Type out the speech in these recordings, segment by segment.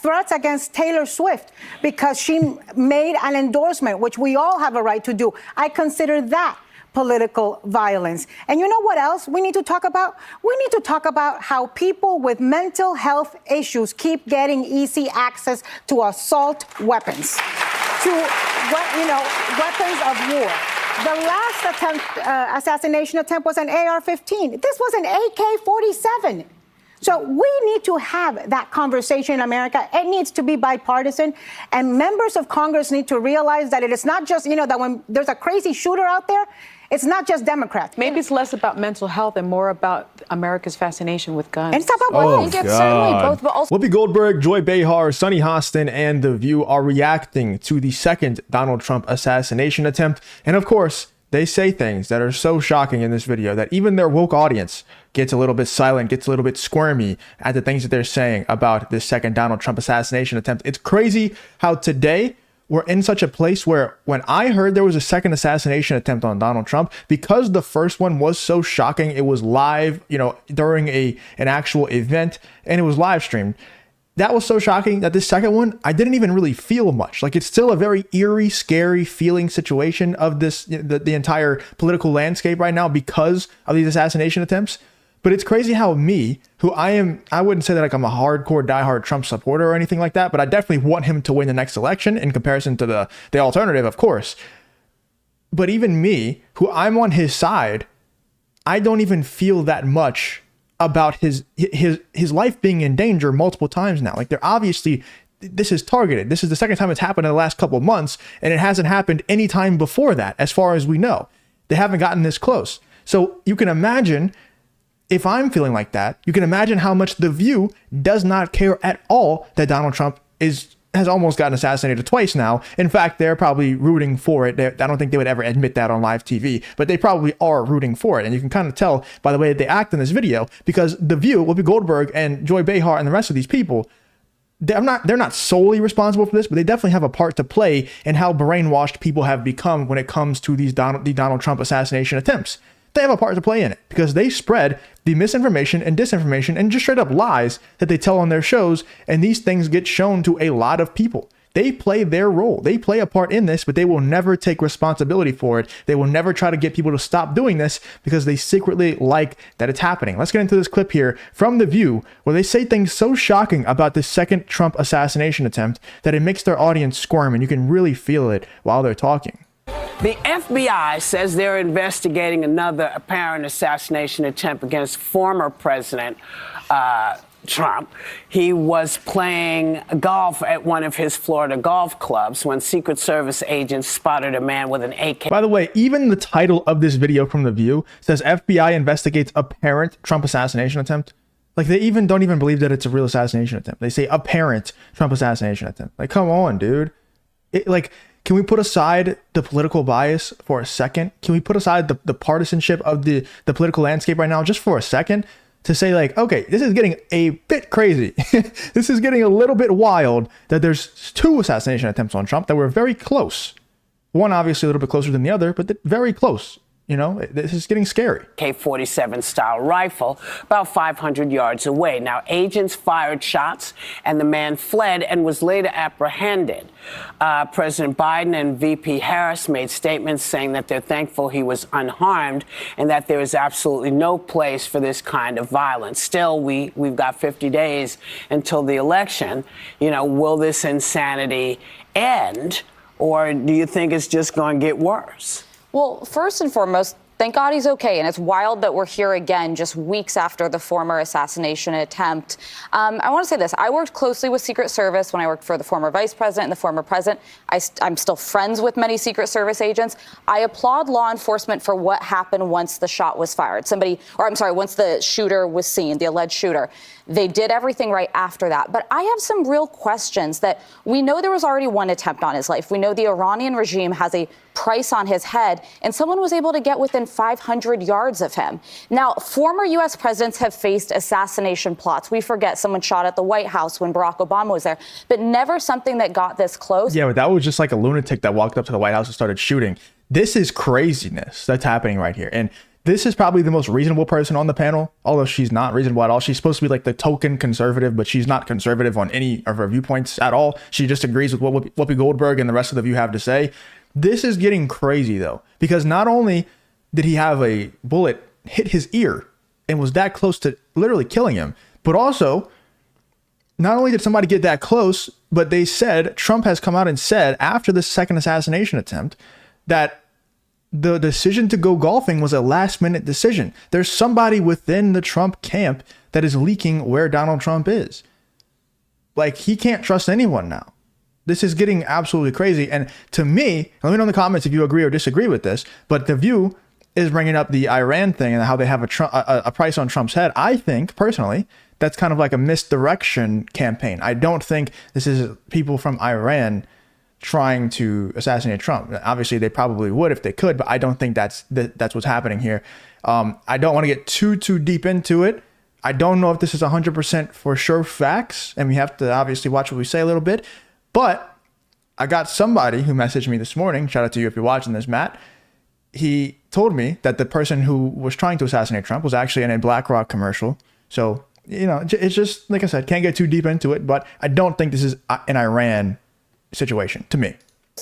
threats against Taylor Swift because she made an endorsement, which we all have a right to do. I consider that political violence. And you know what else we need to talk about? We need to talk about how people with mental health issues keep getting easy access to assault weapons, to weapons of war. The last assassination attempt was an AR-15. This was an AK-47. So we need to have that conversation in America. It needs to be bipartisan, and members of Congress need to realize that it is not just, that when there's a crazy shooter out there, it's not just Democrats. Maybe it's less about mental health and more about America's fascination with guns. And it's about both. I think it's certainly both, but also Whoopi Goldberg, Joy Behar, Sunny Hostin, and The View are reacting to the second Donald Trump assassination attempt. And of course, they say things that are so shocking in this video that even their woke audience gets a little bit silent, gets a little bit squirmy at the things that they're saying about this second Donald Trump assassination attempt. It's crazy how today we're in such a place where when I heard there was a second assassination attempt on Donald Trump, because the first one was so shocking, it was live, during an actual event, and it was live streamed. That was so shocking that this second one, I didn't even really feel much. Like, it's still a very eerie, scary feeling situation of this, the entire political landscape right now because of these assassination attempts. But it's crazy how me, who I wouldn't say that like I'm a hardcore, diehard Trump supporter or anything like that, but I definitely want him to win the next election in comparison to the alternative, of course. But even me, who I'm on his side, I don't even feel that much about his life being in danger multiple times now. Like, they're obviously, this is targeted. This is the second time it's happened in the last couple of months, and it hasn't happened any time before that, as far as we know. They haven't gotten this close. So you can imagine, if I'm feeling like that, you can imagine how much The View does not care at all that Donald Trump has almost gotten assassinated twice now. In fact, they're probably rooting for it. I don't think they would ever admit that on live TV, but they probably are rooting for it. And you can kind of tell by the way that they act in this video, because The View, Whoopi Goldberg and Joy Behar and the rest of these people, they're not solely responsible for this, but they definitely have a part to play in how brainwashed people have become when it comes to the Donald Trump assassination attempts. They have a part to play in it because they spread the misinformation and disinformation and just straight up lies that they tell on their shows. And these things get shown to a lot of people. They play their role. They play a part in this, but they will never take responsibility for it. They will never try to get people to stop doing this because they secretly like that it's happening. Let's get into this clip here from The View, where they say things so shocking about this second Trump assassination attempt that it makes their audience squirm, and you can really feel it while they're talking. The FBI says they're investigating another apparent assassination attempt against former President Trump. He was playing golf at one of his Florida golf clubs when Secret Service agents spotted a man with an AK. By the way, even the title of this video from The View says FBI investigates apparent Trump assassination attempt. Like, they don't even believe that it's a real assassination attempt. They say apparent Trump assassination attempt. Like, come on, dude. Can we put aside the political bias for a second? Can we put aside the partisanship of the political landscape right now just for a second to say, like, okay, this is getting a bit crazy. This is getting a little bit wild that there's two assassination attempts on Trump that were very close. One obviously a little bit closer than the other, but very close. This is getting scary. AK-47 style rifle about 500 yards away. Now, agents fired shots and the man fled and was later apprehended. President Biden and VP Harris made statements saying that they're thankful he was unharmed and that there is absolutely no place for this kind of violence. Still, we've got 50 days until the election. Will this insanity end, or do you think it's just going to get worse? Well, first and foremost, thank God he's okay. And it's wild that we're here again just weeks after the former assassination attempt. I want to say this. I worked closely with Secret Service when I worked for the former vice president and the former president. I'm still friends with many Secret Service agents. I applaud law enforcement for what happened once the shot was fired. Once the shooter was seen, the alleged shooter. They did everything right after that. But I have some real questions that we know there was already one attempt on his life. We know the Iranian regime has a price on his head, and someone was able to get within 500 yards of him. Now, former U.S. presidents have faced assassination plots. We forget someone shot at the White House when Barack Obama was there, but never something that got this close. Yeah, but that was just like a lunatic that walked up to the White House and started shooting. This is craziness that's happening right here. And this is probably the most reasonable person on the panel, although she's not reasonable at all. She's supposed to be like the token conservative, but she's not conservative on any of her viewpoints at all. She just agrees with what Whoopi Goldberg and the rest of the View have to say. This is getting crazy, though, because not only did he have a bullet hit his ear and was that close to literally killing him, but also not only did somebody get that close, but they said, Trump has come out and said after the second assassination attempt that the decision to go golfing was a last minute decision. There's somebody within the Trump camp that is leaking where Donald Trump is. Like, he can't trust anyone now. This is getting absolutely crazy. And to me, let me know in the comments if you agree or disagree with this, but The View is bringing up the Iran thing and how they have a price on Trump's head. I think personally, that's kind of like a misdirection campaign. I don't think this is people from Iran trying to assassinate Trump. Obviously, they probably would if they could, but I don't think that's what's happening here. I don't want to get too deep into it. I don't know if this is 100% for sure facts, and we have to obviously watch what we say a little bit. But I got somebody who messaged me this morning. Shout out to you if you're watching this, Matt. He told me that the person who was trying to assassinate Trump was actually in a BlackRock commercial. So, you know, it's just, like I said, can't get too deep into it, but I don't think this is an Iran situation to me.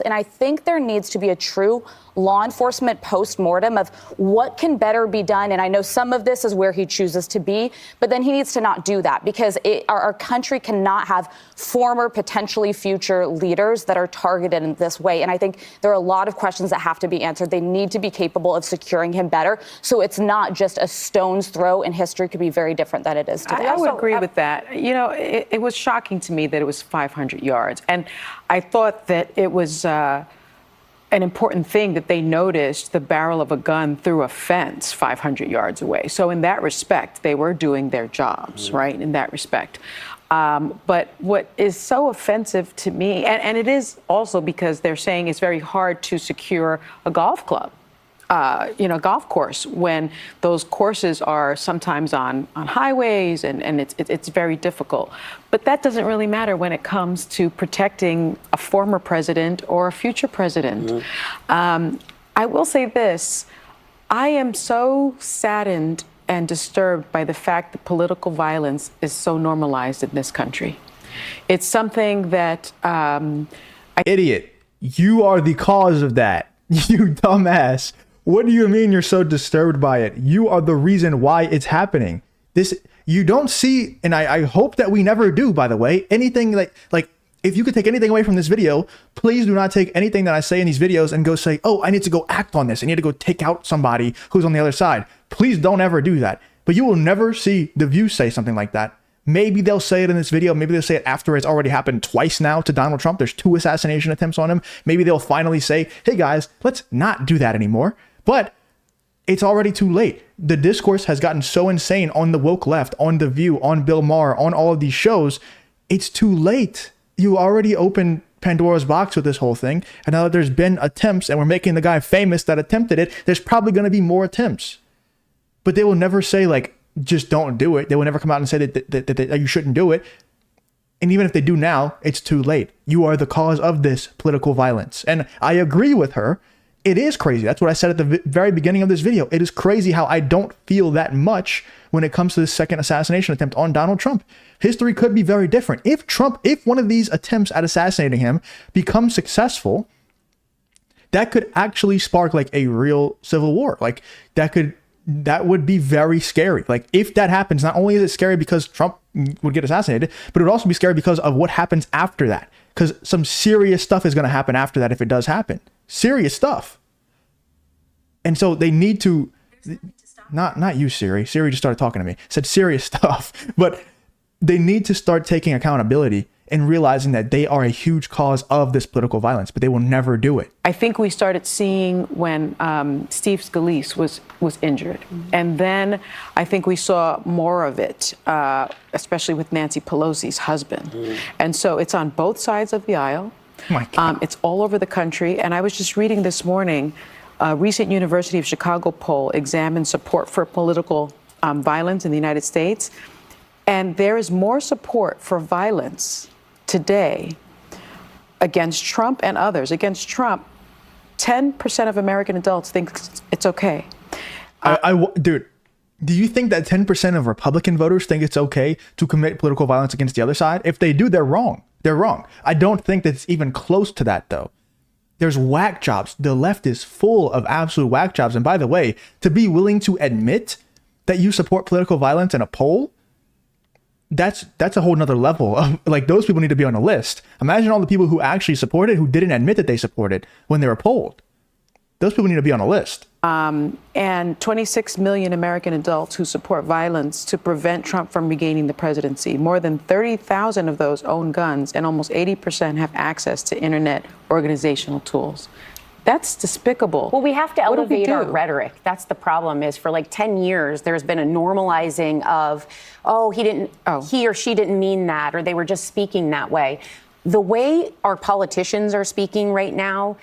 And I think there needs to be a true law enforcement post-mortem of what can better be done. And I know some of this is where he chooses to be, but then he needs to not do that, because our country cannot have former, potentially future leaders that are targeted in this way. And I think there are a lot of questions that have to be answered. They need to be capable of securing him better, so it's not just a stone's throw, and history could be very different than it is today. I would agree with that. You know, it was shocking to me that it was 500 yards. And I thought that it was an important thing that they noticed the barrel of a gun through a fence 500 yards away. So in that respect, they were doing their jobs, right, in that respect. But what is so offensive to me, and it is also because they're saying it's very hard to secure a golf club, golf course, when those courses are sometimes on highways, and it's very difficult. But that doesn't really matter when it comes to protecting a former president or a future president. I will say this. I am so saddened and disturbed by the fact that political violence is so normalized in this country. It's something that... Idiot, you are the cause of that, you dumbass. What do you mean you're so disturbed by it? You are the reason why it's happening. This, you don't see, and I hope that we never do, by the way, anything like if you could take anything away from this video, please do not take anything that I say in these videos and go say, oh, I need to go act on this. I need to go take out somebody who's on the other side. Please don't ever do that. But you will never see The View say something like that. Maybe they'll say it in this video. Maybe they'll say it after it's already happened twice now to Donald Trump. There's 2 assassination attempts on him. Maybe they'll finally say, hey guys, let's not do that anymore. But it's already too late. The discourse has gotten so insane on the woke left, on The View, on Bill Maher, on all of these shows. It's too late. You already opened Pandora's box with this whole thing. And now that there's been attempts and we're making the guy famous that attempted it, there's probably going to be more attempts. But they will never say, like, just don't do it. They will never come out and say that you shouldn't do it. And even if they do now, it's too late. You are the cause of this political violence. And I agree with her. It is crazy. That's what I said at the very beginning of this video. It is crazy how I don't feel that much when it comes to the second assassination attempt on Donald Trump. History could be very different. If one of these attempts at assassinating him becomes successful, that could actually spark like a real civil war. Like that would be very scary. Like if that happens, not only is it scary because Trump would get assassinated, but it would also be scary because of what happens after that. Because some serious stuff is going to happen after that if it does happen. Serious stuff. And so they need to, not you, Siri. Siri just started talking to me. Said serious stuff. But they need to start taking accountability and realizing that they are a huge cause of this political violence, but they will never do it. I think we started seeing when Steve Scalise was injured. And then I think we saw more of it, especially with Nancy Pelosi's husband. And so it's on both sides of the aisle. Oh my God. It's all over the country. And I was just reading this morning, a recent University of Chicago poll examined support for political violence in the United States. And there is more support for violence today against Trump and others. Against Trump, 10% of American adults think it's okay. Dude, do you think that 10% of Republican voters think it's okay to commit political violence against the other side? If they do, they're wrong. They're wrong. I don't think that's even close to that, though. There's whack jobs. The left is full of absolute whack jobs. And by the way, to be willing to admit that you support political violence in a poll, that's a whole nother level of, like, those people need to be on a list. Imagine all the people who actually support it, who didn't admit that they support it when they were polled. Those people need to be on a list. And 26 million American adults who support violence to prevent Trump from regaining the presidency. More than 30,000 of those own guns, and almost 80% have access to internet organizational tools. That's despicable. Well, we have to What do elevate we our do? rhetoric. That's the problem. Is for like 10 years, there's been a normalizing of, he or she didn't mean that, or they were just speaking that way. The way our politicians are speaking right now,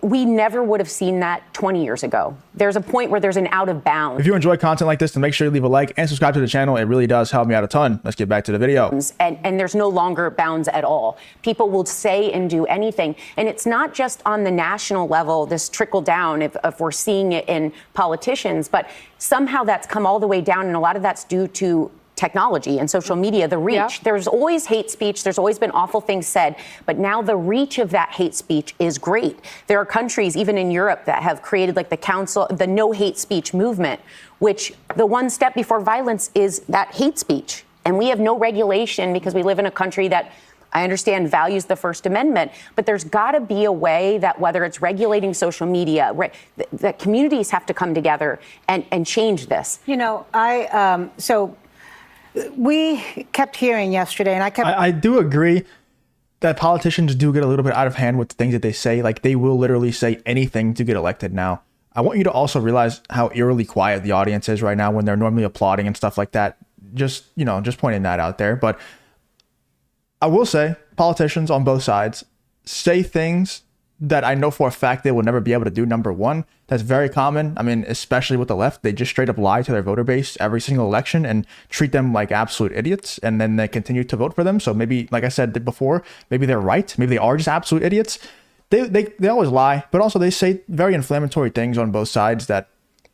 we never would have seen that 20 years ago. There's a point where there's an out of bounds. If you enjoy content like this, then make sure you leave a like and subscribe to the channel. It really does help me out a ton. Let's get back to the video. And there's no longer bounds at all. People will say and do anything. And it's not just on the national level, this trickle down, if we're seeing it in politicians, but somehow that's come all the way down. And a lot of that's due to technology and social media, the reach. Yeah. There's always hate speech. There's always been awful things said. But now the reach of that hate speech is great. There are countries, even in Europe, that have created like the no hate speech movement, which the one step before violence is that hate speech. And we have no regulation because we live in a country that, I understand, values the First Amendment, but there's got to be a way that, whether it's regulating social media, that communities have to come together and change this. You know, we kept hearing yesterday, and I do agree that politicians do get a little bit out of hand with the things that they say. Like, they will literally say anything to get elected now. I want you to also realize how eerily quiet the audience is right now when they're normally applauding and stuff like that. Just pointing that out there. But I will say politicians on both sides say things that I know for a fact they will never be able to do. Number one, that's very common. I mean, especially with the left, they just straight up lie to their voter base every single election and treat them like absolute idiots. And then they continue to vote for them. So maybe, like I said before, maybe they're right. Maybe they are just absolute idiots. They always lie, but also they say very inflammatory things on both sides that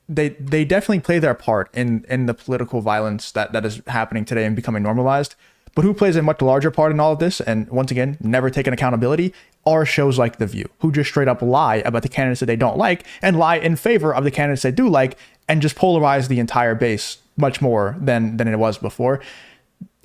they definitely play their part in the political violence that is happening today and becoming normalized. But who plays a much larger part in all of this, and once again, never taken accountability, are shows like The View, who just straight up lie about the candidates that they don't like and lie in favor of the candidates they do like, and just polarize the entire base much more than it was before.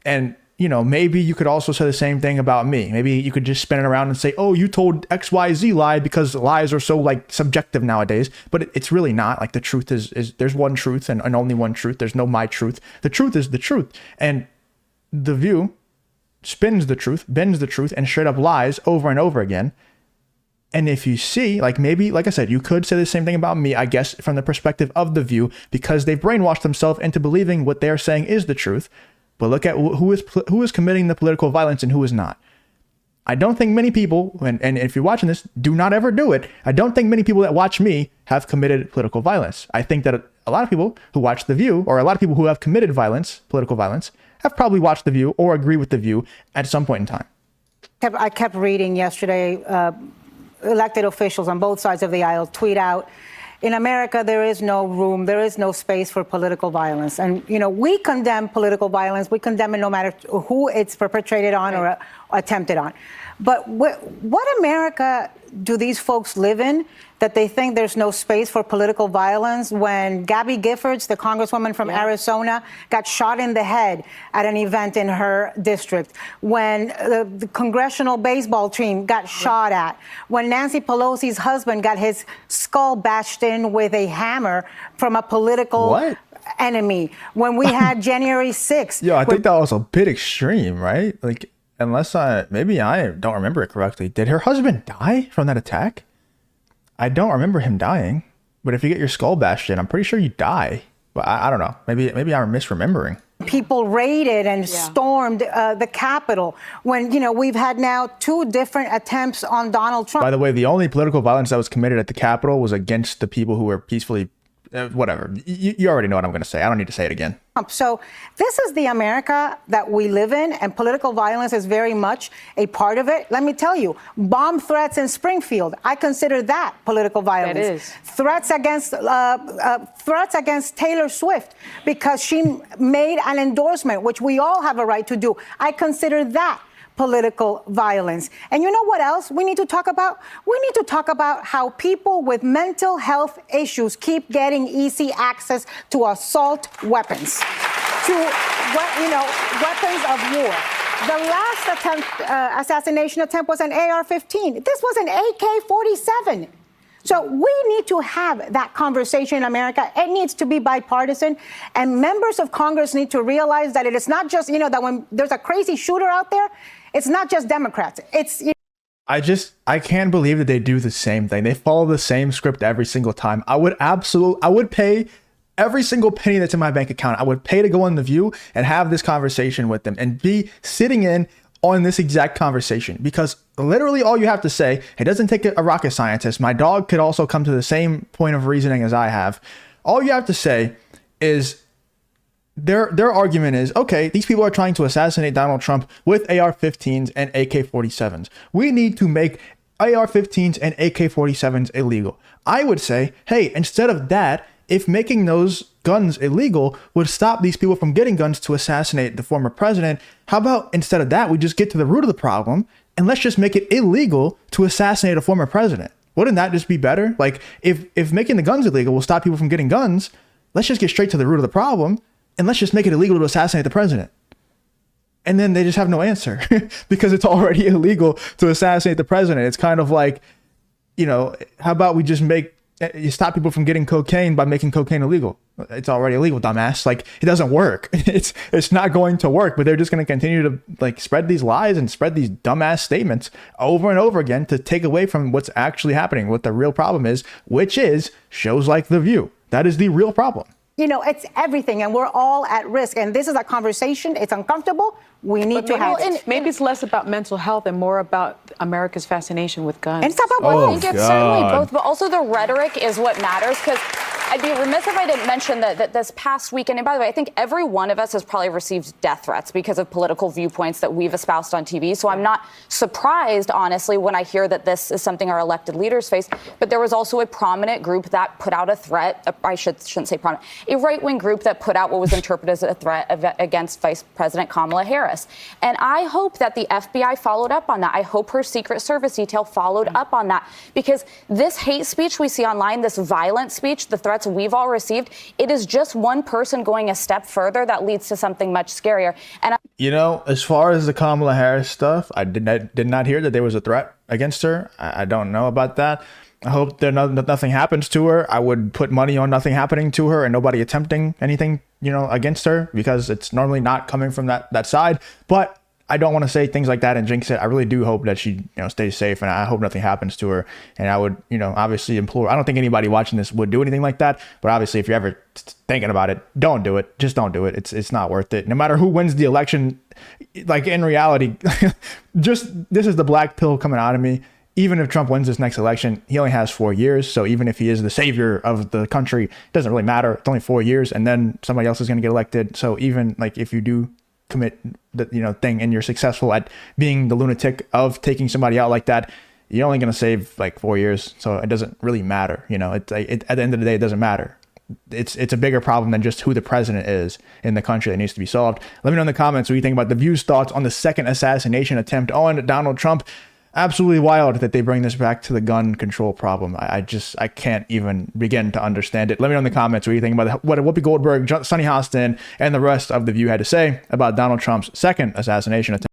And, you know, maybe you could also say the same thing about me. Maybe you could just spin it around and say, oh, you told XYZ lie, because lies are so like subjective nowadays. But it's really not. Like, the truth is there's one truth and only one truth. There's no my truth. The truth is the truth. And The View spins the truth, bends the truth, and straight up lies over and over again. And if you see, like, maybe, like I said, you could say the same thing about me, I guess, from the perspective of The View, because they've brainwashed themselves into believing what they're saying is the truth. But look at who is committing the political violence and who is not. I don't think many people, and if you're watching this, do not ever do it. I don't think many people that watch me have committed political violence. I think that a lot of people who watch The View, or a lot of people who have committed violence, political violence, have probably watched The View or agree with The View at some point in time. I kept reading yesterday, elected officials on both sides of the aisle tweet out, in America, there is no room, there is no space for political violence. And, you know, we condemn political violence. We condemn it no matter who it's perpetrated on or attempted on. But what America do these folks live in that they think there's no space for political violence when Gabby Giffords, the congresswoman from Arizona, got shot in the head at an event in her district, when the congressional baseball team got shot at, when Nancy Pelosi's husband got his skull bashed in with a hammer from a political enemy, when we had January 6th. I think that was a bit extreme, right? Like, unless maybe I don't remember it correctly. Did her husband die from that attack? I don't remember him dying, but if you get your skull bashed in, I'm pretty sure you die. But I don't know. Maybe I'm misremembering. People raided and stormed the Capitol when, you know, we've had now 2 different attempts on Donald Trump. By the way, the only political violence that was committed at the Capitol was against the people who were peacefully, whatever. You already know what I'm going to say. I don't need to say it again. So this is the America that we live in, and political violence is very much a part of it. Let me tell you, bomb threats in Springfield, I consider that political violence. That is. Threats against Taylor Swift because she made an endorsement, which we all have a right to do. I consider that political violence. And you know what else we need to talk about? We need to talk about how people with mental health issues keep getting easy access to assault weapons, to weapons of war. The last assassination attempt was an AR-15. This was an AK-47. So we need to have that conversation in America. It needs to be bipartisan, and members of Congress need to realize that it is not just, that when there's a crazy shooter out there, it's not just Democrats. It's I can't believe that they do the same thing. They follow the same script every single time. I would pay every single penny that's in my bank account. I would pay to go on The View and have this conversation with them and be sitting in on this exact conversation, because literally all you have to say, it doesn't take a rocket scientist. My dog could also come to the same point of reasoning as I have. All you have to say is their argument is, okay, these people are trying to assassinate Donald Trump with AR-15s and AK-47s. We need to make AR-15s and AK-47s illegal. I would say, hey, instead of that, if making those guns illegal would stop these people from getting guns to assassinate the former president, how about instead of that, we just get to the root of the problem and let's just make it illegal to assassinate a former president? Wouldn't that just be better? Like, if making the guns illegal will stop people from getting guns, let's just get straight to the root of the problem and let's just make it illegal to assassinate the president. And then they just have no answer because it's already illegal to assassinate the president. It's kind of like, how about we just you stop people from getting cocaine by making cocaine illegal? It's already illegal, dumbass. Like, it doesn't work. It's not going to work, but they're just going to continue to spread these lies and spread these dumbass statements over and over again to take away from what's actually happening, what the real problem is, which is shows like The View. That is the real problem. It's everything, and we're all at risk. And this is a conversation. It's uncomfortable. We need to have it. Maybe it's less about mental health and more about America's fascination with guns. And it's about I think it's certainly both, but also the rhetoric is what matters, because I'd be remiss if I didn't mention that this past weekend, and by the way, I think every one of us has probably received death threats because of political viewpoints that we've espoused on TV. So I'm not surprised, honestly, when I hear that this is something our elected leaders face. But there was also a prominent group that put out a threat. I shouldn't say prominent. A right-wing group that put out what was interpreted as a threat against Vice President Kamala Harris. And I hope that the FBI followed up on that. I hope her Secret Service detail followed up on that, because this hate speech we see online, this violent speech, the threats we've all received, it is just one person going a step further that leads to something much scarier. And as far as the Kamala Harris stuff, I did not hear that there was a threat against her. I don't know about that. I hope nothing happens to her. I would put money on nothing happening to her and nobody attempting anything, against her, because it's normally not coming from that side. But I don't want to say things like that and jinx it. I really do hope that she, stays safe, and I hope nothing happens to her. And I would, obviously implore. I don't think anybody watching this would do anything like that. But obviously, if you're ever thinking about it, don't do it. Just don't do it. It's not worth it. No matter who wins the election, like in reality, this is the black pill coming out of me. Even if Trump wins this next election, he only has 4 years. So even if he is the savior of the country, it doesn't really matter. It's only 4 years, and then somebody else is going to get elected. So even if you do commit the thing and you're successful at being the lunatic of taking somebody out like that, you're only going to save 4 years. So it doesn't really matter. At the end of the day, it doesn't matter. It's a bigger problem than just who the president is in the country that needs to be solved. Let me know in the comments what you think about The View's thoughts on the second assassination attempt on Donald Trump. Absolutely wild that they bring this back to the gun control problem. I can't even begin to understand it. Let me know in the comments what you think about what Whoopi Goldberg, Sunny Hostin, and the rest of The View had to say about Donald Trump's second assassination attempt.